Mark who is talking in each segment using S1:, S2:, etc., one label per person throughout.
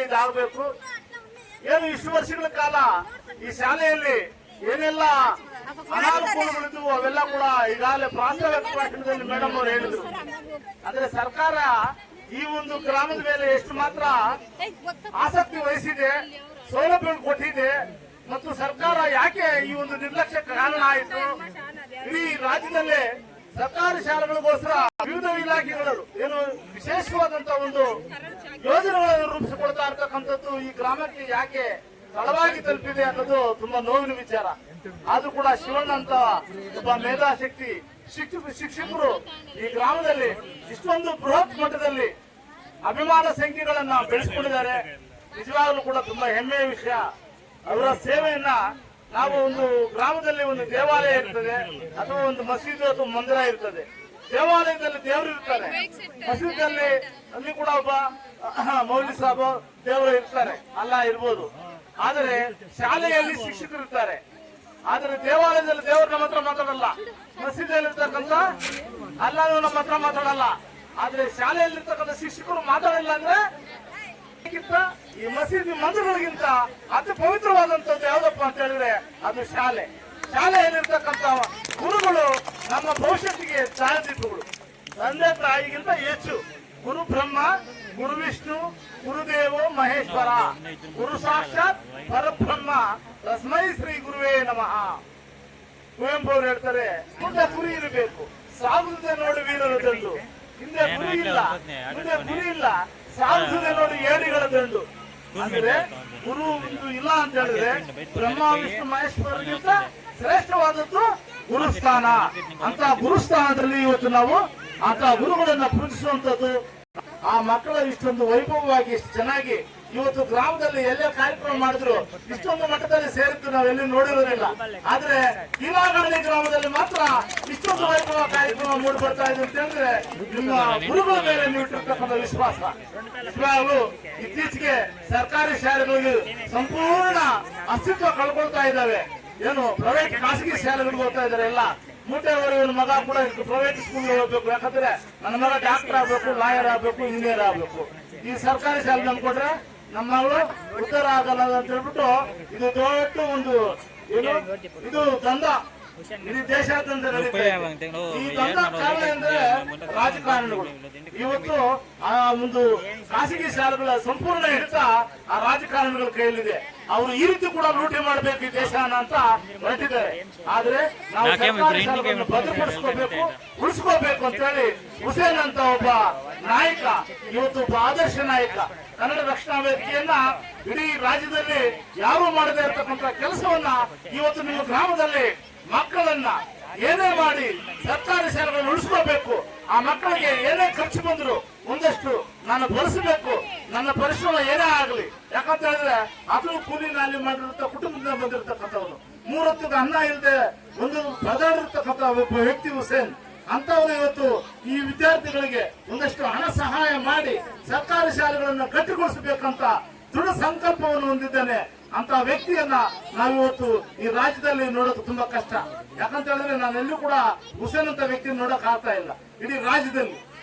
S1: ಇದಾಗಬೇಕು. ಏನು ಇಷ್ಟು ವರ್ಷಗಳ ಕಾಲ ಈ ಶಾಲೆಯಲ್ಲಿ ಏನೆಲ್ಲ ಅನಾನುಕೂಲಗಳಿದ್ವು ಅವೆಲ್ಲ ಕೂಡ ಈಗಾಗಲೇ ಪ್ರಾಥಮಿಕ ಭಾಷಣದಲ್ಲಿ ಮೇಡಮ್ ಅವರು ಹೇಳಿದ್ರು. ಅಂದ್ರೆ ಸರ್ಕಾರ ಈ ಒಂದು ಗ್ರಾಮದ ಮೇಲೆ ಎಷ್ಟು ಮಾತ್ರ ಆಸಕ್ತಿ ವಹಿಸಿದೆ, ಸೌಲಭ್ಯ ಕೊಟ್ಟಿದೆ ಮತ್ತು ಸರ್ಕಾರ ಯಾಕೆ ಈ ಒಂದು ನಿರ್ಲಕ್ಷ್ಯಕ್ಕೆ ಕಾರಣ ಆಯಿತು. ಇಡೀ ರಾಜ್ಯದಲ್ಲೇ ಸರ್ಕಾರಿ ಶಾಲೆಗಳಿಗೋಸ್ಕರ ವಿವಿಧ ಇಲಾಖೆಗಳು ಏನು ವಿಶೇಷವಾದಂತ ಒಂದು ಯೋಜನೆಗಳನ್ನು ರೂಪಿಸಿಕೊಡ್ತಾ ಇರ್ತಕ್ಕಂಥದ್ದು ಈ ಗ್ರಾಮಕ್ಕೆ ಯಾಕೆ ತಡವಾಗಿ ತಲುಪಿದೆ ಅನ್ನೋದು ತುಂಬಾ ನೋವಿನ ವಿಚಾರ. ಆದ್ರೂ ಕೂಡ ಶಿವಣ್ಣ ಅಂತ ಒಬ್ಬ ಮೇಧಾಶಕ್ತಿ ಶಿಕ್ಷಕರು ಈ ಗ್ರಾಮದಲ್ಲಿ ಇಷ್ಟೊಂದು ಬೃಹತ್ ಮಟ್ಟದಲ್ಲಿ ಅಭಿಮಾನ ಸಂಖ್ಯೆಗಳನ್ನ ಬೆಳೆಸಿಕೊಂಡಿದ್ದಾರೆ. ನಿಜವಾಗ್ಲೂ ಕೂಡ ತುಂಬಾ ಹೆಮ್ಮೆಯ ವಿಷಯ. ಅವರ ಸೇವೆಯನ್ನ ನಾವು ಒಂದು ಗ್ರಾಮದಲ್ಲಿ ಒಂದು ದೇವಾಲಯ ಇರ್ತದೆ ಅಥವಾ ಒಂದು ಮಸೀದಿ ಅಥವಾ ಮಂದಿರ ಇರ್ತದೆ. ದೇವಾಲಯದಲ್ಲಿ ದೇವರು ಇರ್ತಾರೆ, ಮಸೀದಿಯಲ್ಲಿ ಅಲ್ಲಿ ಕೂಡ ಒಬ್ಬ ಮೌಲ್ವಿ ಸಾಬ್ ದೇವರು ಇರ್ತಾರೆ, ಅಲ್ಲ ಇರ್ಬೋದು. ಆದರೆ ಶಾಲೆಯಲ್ಲಿ ಶಿಕ್ಷಕರು ಇರ್ತಾರೆ. ಆದ್ರೆ ದೇವಾಲಯದಲ್ಲಿ ದೇವರು ನಮ್ಮ ಹತ್ರ ಮಾತಾಡಲ್ಲ, ಮಸೀದಿಯಲ್ಲಿ ಇರ್ತಕ್ಕಂಥ ಅಲ್ಲ ನಮ್ಮ ಹತ್ರ ಮಾತಾಡಲ್ಲ. ಆದ್ರೆ ಶಾಲೆಯಲ್ಲಿರ್ತಕ್ಕಂಥ ಶಿಕ್ಷಕರು ಮಾತಾಡಿಲ್ಲ ಅಂದ್ರೆ ಈ ಮಸೀದಿ ಮಂದಿರಗಳಿಗಿಂತ ಅತಿ ಪವಿತ್ರವಾದಂತದ್ದು ಯಾವ್ದಪ್ಪ ಅಂತ ಹೇಳಿದ್ರೆ ಅದು ಶಾಲೆ. ಶಾಲೆಯಲ್ಲಿರ್ತಕ್ಕಂಥ ಗುರುಗಳು ನಮ್ಮ ಭವಿಷ್ಯತ್ತಿಗೆ ಛಾಯಾಚಿತ್ರಗಳು. ತಂದೆ ತಾಯಿಗಿಂತ ಹೆಚ್ಚು ಗುರು ಬ್ರಹ್ಮ, ಗುರು ವಿಷ್ಣು, ಗುರುದೇವೋ ಮಹೇಶ್ವರ, ಗುರು ಸಾಕ್ಷಾತ್ ಪರಬ್ರಹ್ಮ, ತಸ್ಮೈ ಶ್ರೀ ಗುರುವೇ ನಮಃ. ಕುವೆಂಪು ಅವರು ಹೇಳ್ತಾರೆ, ಮುಂದೆ ಗುರಿ ಇರಬೇಕು, ಸಾಗುತ್ತದೆ ನೋಡಿ ವೀರರ ದಂಡು. ಹಿಂದೆ ಗುರಿ ಇಲ್ಲ, ಮುಂದೆ ಗುರಿ ಇಲ್ಲ, ಸಾಧಿಸದೆ ನೋಡಿ ಏಡಿಗಳ ದಂಡು. ಅಂದ್ರೆ ಗುರು ಒಂದು ಇಲ್ಲ ಅಂತ ಹೇಳಿದ್ರೆ ಬ್ರಹ್ಮ ವಿಷ್ಣು ಮಹೇಶ್ವರಗಿಂತ ಶ್ರೇಷ್ಠವಾದದ್ದು ಗುರುಸ್ಥಾನ. ಅಂತ ಗುರುಸ್ಥಾನದಲ್ಲಿ ಇವತ್ತು ನಾವು ಅಂತ ಗುರುಗಳನ್ನ ಪೂಜಿಸುವಂತದ್ದು. ಆ ಮಕ್ಕಳ ಇಷ್ಟೊಂದು ವೈಭವವಾಗಿ ಇಷ್ಟು ಚೆನ್ನಾಗಿ ಇವತ್ತು ಗ್ರಾಮದಲ್ಲಿ ಎಲ್ಲೇ ಕಾರ್ಯಕ್ರಮ ಮಾಡಿದ್ರು ಇಷ್ಟೊಂದು ಮಟ್ಟದಲ್ಲಿ ಸೇರಿದ್ದು ನಾವೆಲ್ಲಿ ನೋಡಿರೋದಿಲ್ಲ. ಆದ್ರೆ ಕೀಲಾಗಣಿ ಗ್ರಾಮದಲ್ಲಿ ಮಾತ್ರ ಇಷ್ಟೊಂದು ವೈಭವ ಕಾರ್ಯಕ್ರಮ ಮೂಡಿ ಬರ್ತಾ ಇದೆ ಅಂತ ಹೇಳಿದ್ರೆ ನಿಮ್ಮ ಗುರುಗಳ ಮೇಲೆ ನೀವು ಇಟ್ಟಿರ್ತಕ್ಕಂಥ ವಿಶ್ವಾಸ. ನಿಜವಾಗ್ಲೂ ಇತ್ತೀಚೆಗೆ ಸರ್ಕಾರಿ ಶಾಲೆಗಳಿಗೆ ಸಂಪೂರ್ಣ ಅಸ್ತಿತ್ವ ಕಳ್ಕೊಳ್ತಾ ಇದ್ದಾವೆ. ಏನು ಪ್ರೈವೇಟ್ ಖಾಸಗಿ ಶಾಲೆಗಳಿಗೆ ಹೋಗ್ತಾ ಇದಾರೆ ಎಲ್ಲ. ಮೂಟೆವರೆಗಿನ ಮಗ ಕೂಡ ಪ್ರೈವೇಟ್ ಸ್ಕೂಲ್ ಹೋಗ್ಬೇಕು, ಯಾಕಂದ್ರೆ ನನ್ನ ಮಗ ಡಾಕ್ಟರ್ ಆಗ್ಬೇಕು, ಲಾಯರ್ ಆಗ್ಬೇಕು, ಇಂಜಿನಿಯರ್ ಆಗ್ಬೇಕು. ಈ ಸರ್ಕಾರಿ ಶಾಲೆ ನಂಬ್ಕೊಟ್ರೆ ನಮ್ಮ ಮಗಳು ಉತ್ತರ ಆಗಲ್ಲ ಅಂತ ಹೇಳ್ಬಿಟ್ಟು ಇದು ದೊಡ್ಡ ಒಂದು ಏನು ಇದು ದಂಧ ಇಡೀ ದೇಶಾದ್ಯಂತ ನಡೀತಾ ಇದೆ. ಈ ದಂಧ ಕಾರಣ ಅಂದ್ರೆ ರಾಜಕಾರಣಿಗಳು. ಇವತ್ತು ಆ ಒಂದು ಖಾಸಗಿ ಶಾಲೆಗಳ ಸಂಪೂರ್ಣ ಹಿಡಿತ ಆ ರಾಜಕಾರಣಿಗಳ ಕೈಯಲ್ಲಿದೆ. ಅವರು ಈ ರೀತಿ ಕೂಡ ಲೂಟಿ ಮಾಡಬೇಕು ಈ ದೇಶನ ಅಂತ ಹೊರಟಿದ್ದಾರೆ. ಆದ್ರೆ ನಾವು ಸರ್ಕಾರಿ ಶಾಲೆಗಳನ್ನು ಭದ್ರಪಡಿಸ್ಕೋಬೇಕು, ಉಳಿಸ್ಕೋಬೇಕು ಅಂತ ಹೇಳಿ ಹುಸೇನ್ ಅಂತ ಒಬ್ಬ ನಾಯಕ, ಇವತ್ತು ಒಬ್ಬ ಆದರ್ಶ ನಾಯಕ, ಕನ್ನಡ ರಕ್ಷಣಾ ವೇದಿಕೆಯನ್ನ ಇಡೀ ರಾಜ್ಯದಲ್ಲಿ ಯಾರು ಮಾಡದೇ ಇರತಕ್ಕಂತ ಕೆಲಸವನ್ನ ಇವತ್ತು ನಿಮ್ಮ ಗ್ರಾಮದಲ್ಲಿ ಮಕ್ಕಳನ್ನ ಏನೇ ಮಾಡಿ ಸರ್ಕಾರಿ ಶಾಲೆಗಳನ್ನು ಉಳಿಸ್ಕೋಬೇಕು. ಆ ಮಕ್ಕಳಿಗೆ ಏನೇ ಖರ್ಚು ಬಂದ್ರು ಒಂದಷ್ಟು ನಾನು ಬಳಸಬೇಕು, ನನ್ನ ಪರಿಶ್ರಮ ಏನೇ ಆಗಲಿ. ಯಾಕಂತ ಹೇಳಿದ್ರೆ ಅದು ಕೂಲಿ ನಾಲಿ ಮಾಡಿರುತ್ತ ಕುಟುಂಬದಿಂದ ಬಂದಿರತಕ್ಕಂಥವ್ರು, 3 ಹೊತ್ತಿಗೆ ಅನ್ನ ಇಲ್ಲದೆ ಒಂದು ಪ್ರಧಾನಿರ್ತಕ್ಕಂಥ ಒಬ್ಬ ವ್ಯಕ್ತಿ ಹುಸೇನ್ ಅಂತವರು ಇವತ್ತು ಈ ವಿದ್ಯಾರ್ಥಿಗಳಿಗೆ ಒಂದಷ್ಟು ಹಣ ಸಹಾಯ ಮಾಡಿ ಸರ್ಕಾರಿ ಶಾಲೆಗಳನ್ನು ಗಟ್ಟಿಗೊಳಿಸಬೇಕಂತ ದೃಢ ಸಂಕಲ್ಪವನ್ನು ಹೊಂದಿದ್ದೇನೆ. ಅಂತ ವ್ಯಕ್ತಿಯನ್ನ ನಾವಿವತ್ತು ಈ ರಾಜ್ಯದಲ್ಲಿ ನೋಡೋದು ತುಂಬಾ ಕಷ್ಟ. ಯಾಕಂತ ಹೇಳಿದ್ರೆ ನಾನೆಲ್ಲೂ ಕೂಡ ಹುಸೇನ್ ಅಂತ ವ್ಯಕ್ತಿ ನೋಡಕ್ ಆಗ್ತಾ ಇಲ್ಲ ಇಡೀ ರಾಜ್ಯದಲ್ಲಿ.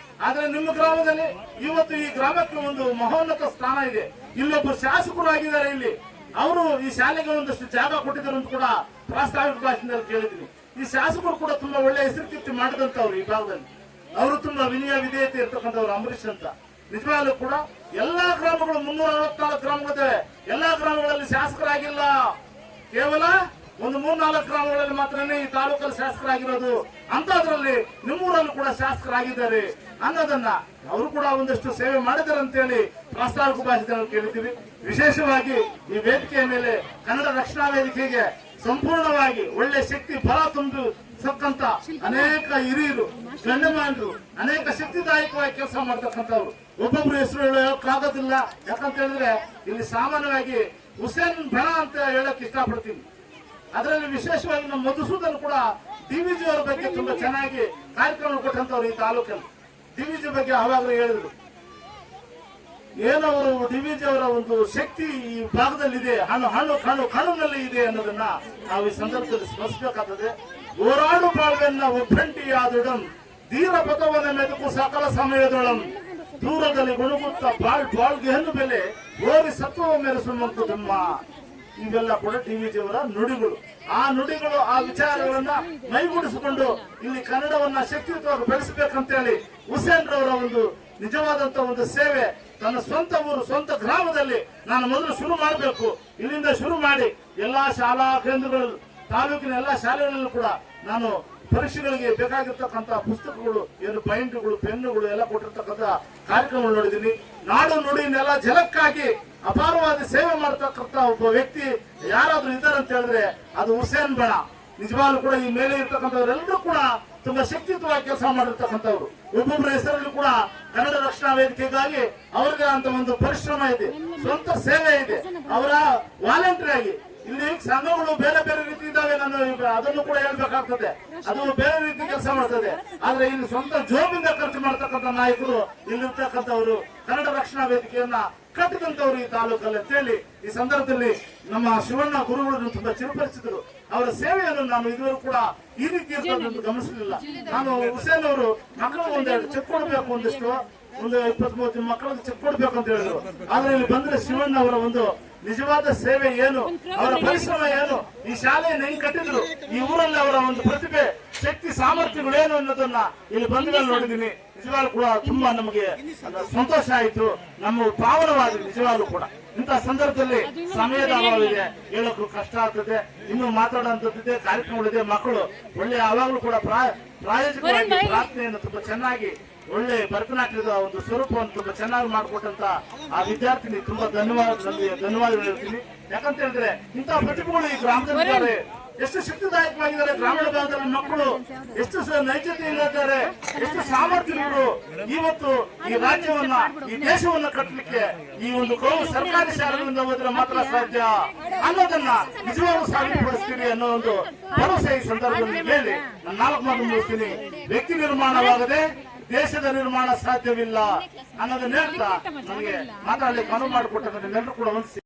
S1: ಆದ್ರೆ ನಿಮ್ಮ ಗ್ರಾಮದಲ್ಲಿ ಇವತ್ತು ಈ ಗ್ರಾಮಕ್ಕೆ ಒಂದು ಮಹೋನ್ನತ ಸ್ಥಾನ ಇದೆ. ಇಲ್ಲೊಬ್ಬರು ಶಾಸಕರು ಆಗಿದ್ದಾರೆ. ಇಲ್ಲಿ ಅವರು ಈ ಶಾಲೆಗೆ ಒಂದಷ್ಟು ಜಾಗ ಕೊಟ್ಟಿದ್ದಾರೆ ಅಂತ ಕೂಡ ಪ್ರಾಸ್ತಾವಿಕ ಭಾಷಣದಲ್ಲಿ ಕೇಳಿದ್ದೀನಿ. ಈ ಶಾಸಕರು ಕೂಡ ತುಂಬಾ ಒಳ್ಳೆ ಹೆಸರು ಕೀರ್ತಿ ಮಾಡಿದಂತವ್ರು ಈ ಭಾಗದಲ್ಲಿ. ಅವರು ತುಂಬಾ ವಿನಯ ವಿಧೇಯತೆ ಇರ್ತಕ್ಕಂಥವ್ರು ಅಂಬರೀಶ್ ಅಂತ. ನಿಜವಾಗ್ಲೂ ಕೂಡ ಎಲ್ಲಾ ಗ್ರಾಮಗಳು 344 ಗ್ರಾಮಗಳಿವೆ. ಎಲ್ಲಾ ಗ್ರಾಮಗಳಲ್ಲಿ ಶಾಸಕರಾಗಿಲ್ಲ, ಕೇವಲ ಒಂದು 3-4 ಗ್ರಾಮಗಳಲ್ಲಿ ಮಾತ್ರನೇ ಈ ತಾಲೂಕಲ್ಲಿ ಶಾಸಕರಾಗಿರೋದು. ಅಂತದ್ರಲ್ಲಿ ನಿಮ್ಮೂರಲ್ಲೂ ಕೂಡ ಶಾಸಕರಾಗಿದ್ದಾರೆ ಅನ್ನೋದನ್ನ ಅವರು ಕೂಡ ಒಂದಷ್ಟು ಸೇವೆ ಮಾಡಿದ್ದಾರೆ ಅಂತ ಹೇಳಿ ಪ್ರಾಸ್ತಾವಿಕ ಭಾಷಣದಲ್ಲಿ ಕೇಳಿದ್ದೀವಿ. ವಿಶೇಷವಾಗಿ ಈ ವೇದಿಕೆಯ ಮೇಲೆ ಕನ್ನಡ ರಕ್ಷಣಾ ವೇದಿಕೆಗೆ ಸಂಪೂರ್ಣವಾಗಿ ಒಳ್ಳೆ ಶಕ್ತಿ ಬಲ ತುಂಬತಕ್ಕಂತ ಅನೇಕ ಹಿರಿಯರು, ಗಣ್ಯಮಾನ್ಯರು, ಅನೇಕ ಶಕ್ತಿದಾಯಕವಾಗಿ ಕೆಲಸ ಮಾಡತಕ್ಕಂಥವ್ರು. ಒಬ್ಬೊಬ್ರು ಹೆಸರು ಹೇಳೋಕ್ಕಾಗೋದಿಲ್ಲ. ಯಾಕಂತ ಹೇಳಿದ್ರೆ ಇಲ್ಲಿ ಸಾಮಾನ್ಯವಾಗಿ ಹುಸೇನ್ ಬಣ ಅಂತ ಹೇಳಕ್ ಇಷ್ಟಪಡ್ತೀನಿ. ಅದರಲ್ಲಿ ವಿಶೇಷವಾಗಿ ನಮ್ಮ ಮಧುಸೂದನ್ ಕೂಡ ಡಿವಿಜಿ ಅವರ ಬಗ್ಗೆ ತುಂಬಾ ಚೆನ್ನಾಗಿ ಕಾರ್ಯಕ್ರಮ ಕೊಟ್ಟಂತವ್ರು ಈ ತಾಲೂಕಲ್ಲಿ. ಡಿವಿಜಿ ಬಗ್ಗೆ ಅವಾಗಲೂ ಹೇಳಿದ್ರು. ಏನವರು ಡಿವಿಜಿ ಅವರ ಒಂದು ಶಕ್ತಿ ಈ ಭಾಗದಲ್ಲಿದೆ, ಕಣ್ಣುನಲ್ಲಿ ಇದೆ ಅನ್ನೋದನ್ನ ನಾವು ಈ ಸಂದರ್ಭದಲ್ಲಿ ಸ್ಮರಿಸಬೇಕಾಗ್ತದೆ. ಹೋರಾಡು ಬಾಳ್ವೆನ್ನ ಒಬ್ಬಂಟಿಯಾದೊಡಂ ಧೀರ ಪಥವನ್ನ ಮೆದುಕು ಸಕಲ ಸಮಯದೊಳಂ ದೂರದಲ್ಲಿ ಗುಣಗುತ್ತ ಬಾಳ್ಗೆ ಹೆಣ್ಣು ಬೆಲೆ ಓರಿ ಸತ್ವ ಮೆರೆಸು ಮಂಕುದಮ್ಮ. ಇವೆಲ್ಲ ಕೂಡ ಟಿವಿಜಿಯವರ ನುಡಿಗಳು. ಆ ನುಡಿಗಳು, ಆ ವಿಚಾರಗಳನ್ನ ಮೈಗೂಡಿಸಿಕೊಂಡು ಇಲ್ಲಿ ಕನ್ನಡವನ್ನ ಶಕ್ತಿಯುತವಾಗಿ ಬೆಳೆಸಬೇಕಂತ ಹೇಳಿ ಹುಸೇನ್ ರವರ ಒಂದು ನಿಜವಾದಂತ ಒಂದು ಸೇವೆ ತನ್ನ ಸ್ವಂತ ಊರು, ಸ್ವಂತ ಗ್ರಾಮದಲ್ಲಿ ನಾನು ಮೊದಲು ಶುರು ಮಾಡಬೇಕು, ಇಲ್ಲಿಂದ ಶುರು ಮಾಡಿ ಎಲ್ಲಾ ಶಾಲಾ ಕೇಂದ್ರಗಳು, ತಾಲೂಕಿನ ಎಲ್ಲಾ ಶಾಲೆಗಳಲ್ಲೂ ಕೂಡ ನಾನು ಪರೀಕ್ಷೆಗಳಿಗೆ ಬೇಕಾಗಿರ್ತಕ್ಕಂಥ ಪುಸ್ತಕಗಳು, ಏನು ಬೈಂಡ್ಗಳು, ಪೆನ್ನುಗಳು ಎಲ್ಲ ಕೊಟ್ಟಿರ್ತಕ್ಕಂಥ ಕಾರ್ಯಕ್ರಮ ನೋಡಿದ್ದೀನಿ. ನಾಡು ನುಡಿ ನೆಲ ಜಲಕ್ಕಾಗಿ ಅಪಾರವಾದ ಸೇವೆ ಮಾಡತಕ್ಕಂಥ ಒಬ್ಬ ವ್ಯಕ್ತಿ ಯಾರಾದ್ರೂ ಇದ್ದಾರೆ ಅಂತ ಹೇಳಿದ್ರೆ ಅದು ಹುಸೇನ್ ಬಣ. ನಿಜವಾಗ್ಲೂ ಕೂಡ ಈ ಮೇಲೆ ಇರ್ತಕ್ಕಂಥವರೆಲ್ಲರೂ ಕೂಡ ತುಂಬಾ ಶಕ್ತಿಯುತವಾಗಿ ಕೆಲಸ ಮಾಡಿರ್ತಕ್ಕಂಥವ್ರು. ಒಬ್ಬೊಬ್ಬರ ಹೆಸರಲ್ಲಿ ಕೂಡ ಕನ್ನಡ ರಕ್ಷಣಾ ವೇದಿಕೆಗಾಗಿ ಅವರಿಗೆ ಅಂತ ಒಂದು ಪರಿಶ್ರಮ ಇದೆ, ಸ್ವಂತ ಸೇವೆ ಇದೆ. ಅವರ ವಾಲಂಟಿಯರ್ ಆಗಿ ಇಲ್ಲಿ ಸಂಘಗಳು ಬೇರೆ ಬೇರೆ ರೀತಿ ಇದ್ದಾವೆ, ನಾನು ಅದನ್ನು ಕೂಡ ಹೇಳ್ಬೇಕಾಗ್ತದೆ, ಅದು ಬೇರೆ ರೀತಿ ಕೆಲಸ ಮಾಡ್ತದೆ. ಆದ್ರೆ ಇಲ್ಲಿ ಸ್ವಂತ ಜೋಬಿಂದ ಖರ್ಚು ಮಾಡ್ತಕ್ಕಂಥ ನಾಯಕರು ಇಲ್ಲಿರ್ತಕ್ಕಂಥವ್ರು, ಕನ್ನಡ ರಕ್ಷಣಾ ವೇದಿಕೆಯನ್ನ ಕಟ್ಟಿದಂತವ್ರು ಈ ತಾಲೂಕಲ್ಲಿ ಅಂತ ಹೇಳಿ ಈ ಸಂದರ್ಭದಲ್ಲಿ ನಮ್ಮ ಶಿವಣ್ಣ ಗುರುಗಳನ್ನು ತುಂಬಾ ಚಿರಪರಿಚಿದರು. ಅವರ ಸೇವೆಯನ್ನು ನಾನು ಇದುವರೆಗೂ ಕೂಡ ಈ ರೀತಿ ಗಮನಿಸಲಿಲ್ಲ. ನಾನು ಹುಸೇನ್ ಅವರು ಮಕ್ಕಳಿಗೆ ಒಂದೆರಡು ಚೆಕ್ ಕೊಡಬೇಕು, ಒಂದು 20-30 ಮಕ್ಕಳಿಗೆ ಚೆಕ್ ಕೊಡ್ಬೇಕು ಅಂತ ಹೇಳಿದ್ರು. ಆದ್ರೆ ಇಲ್ಲಿ ಬಂದ್ರೆ ಶಿವಣ್ಣ ಅವರ ಒಂದು ನಿಜವಾದ ಸೇವೆ ಏನು, ಅವರ ಪರಿಶ್ರಮ ಏನು, ಈ ಶಾಲೆಯನ್ನು ಹೆಂಗ್ ಕಟ್ಟಿದ್ರು, ಈ ಊರಲ್ಲಿ ಅವರ ಒಂದು ಪ್ರತಿಭೆ, ಶಕ್ತಿ, ಸಾಮರ್ಥ್ಯಗಳೇನು ಅನ್ನೋದನ್ನ ಇಲ್ಲಿ ಬಂದ ಮೇಲೆ ನೋಡಿದೀನಿ. ನಿಜವಾಗ್ಲೂ ಕೂಡ ತುಂಬಾ ನಮಗೆ ಸಂತೋಷ ಆಯಿತು, ನಮ್ಮ ಪಾವನವಾದ ನಿಜವಾಗ್ಲೂ ಕೂಡ. ಇಂತಹ ಸಂದರ್ಭದಲ್ಲಿ ಸಮಯದ ಅಭಾವ ಇದೆ, ಹೇಳೋಕ್ಕೂ ಕಷ್ಟ ಆಗ್ತದೆ, ಇನ್ನು ಮಾತಾಡುವಂತದ್ದಿದೆ, ಕಾರ್ಯಕ್ರಮಗಳಿದೆ. ಮಕ್ಕಳು ಒಳ್ಳೆ ಯಾವಾಗಲೂ ಕೂಡ ಪ್ರಾಯೋಗಿಕವಾಗಿ ಪ್ರಾರ್ಥನೆಯನ್ನು ತುಂಬಾ ಚೆನ್ನಾಗಿ, ಒಳ್ಳೆ ಭರತನಾಟ್ಯದ ಒಂದು ಸ್ವರೂಪವನ್ನು ತುಂಬಾ ಚೆನ್ನಾಗಿ ಮಾಡಿಕೊಟ್ಟಂತ ಆ ವಿದ್ಯಾರ್ಥಿನಿ ತುಂಬಾ ಧನ್ಯವಾದಗಳು ಹೇಳ್ತೀನಿ. ಯಾಕಂತ ಹೇಳಿದ್ರೆ ಇಂತಹ ಪ್ರತಿಭೆಗಳು ಈ ಗ್ರಾಮದಲ್ಲಿದ್ದಾರೆ, ಎಷ್ಟು ಶಕ್ತಿದಾಯಕವಾಗಿದ್ದಾರೆ. ಗ್ರಾಮೀಣ ಭಾಗದಲ್ಲಿ ಮಕ್ಕಳು ಎಷ್ಟು ನೈಜತೆಯಿಂದ ಇದ್ದಾರೆ, ಎಷ್ಟು ಸಾಮರ್ಥ್ಯಗಳು. ಇವತ್ತು ಈ ರಾಜ್ಯವನ್ನ, ಈ ದೇಶವನ್ನ ಕಟ್ಟಲಿಕ್ಕೆ ಈ ಒಂದು ಸರ್ಕಾರಿ ಶಾಲೆಗಳಿಂದ ಹೋದ್ರೆ ಮಾತ್ರ ಸಾಧ್ಯ ಅನ್ನೋದನ್ನ ನಿಜವಾಗ್ಲೂ ಸಾಬೀತುಪಡಿಸ್ತೀವಿ ಅನ್ನೋ ಒಂದು ಭರವಸೆ ಈ ಸಂದರ್ಭದಲ್ಲಿ ಹೇಳಿ ನಾನು 4 ಮಾತು ಮುಗಿಸ್ತೀನಿ. ವ್ಯಕ್ತಿ ನಿರ್ಮಾಣವಾಗದೆ ದೇಶದ ನಿರ್ಮಾಣ ಸಾಧ್ಯವಿಲ್ಲ ಅನ್ನೋದನ್ನ ಹೇಳ್ತಾ ನನಗೆ ಮಾತಾಡಲಿಕ್ಕೆ ಅನುವು ಮಾಡಿಕೊಟ್ಟ ನಿಮ್ಮೆಲ್ಲರೂ ಕೂಡ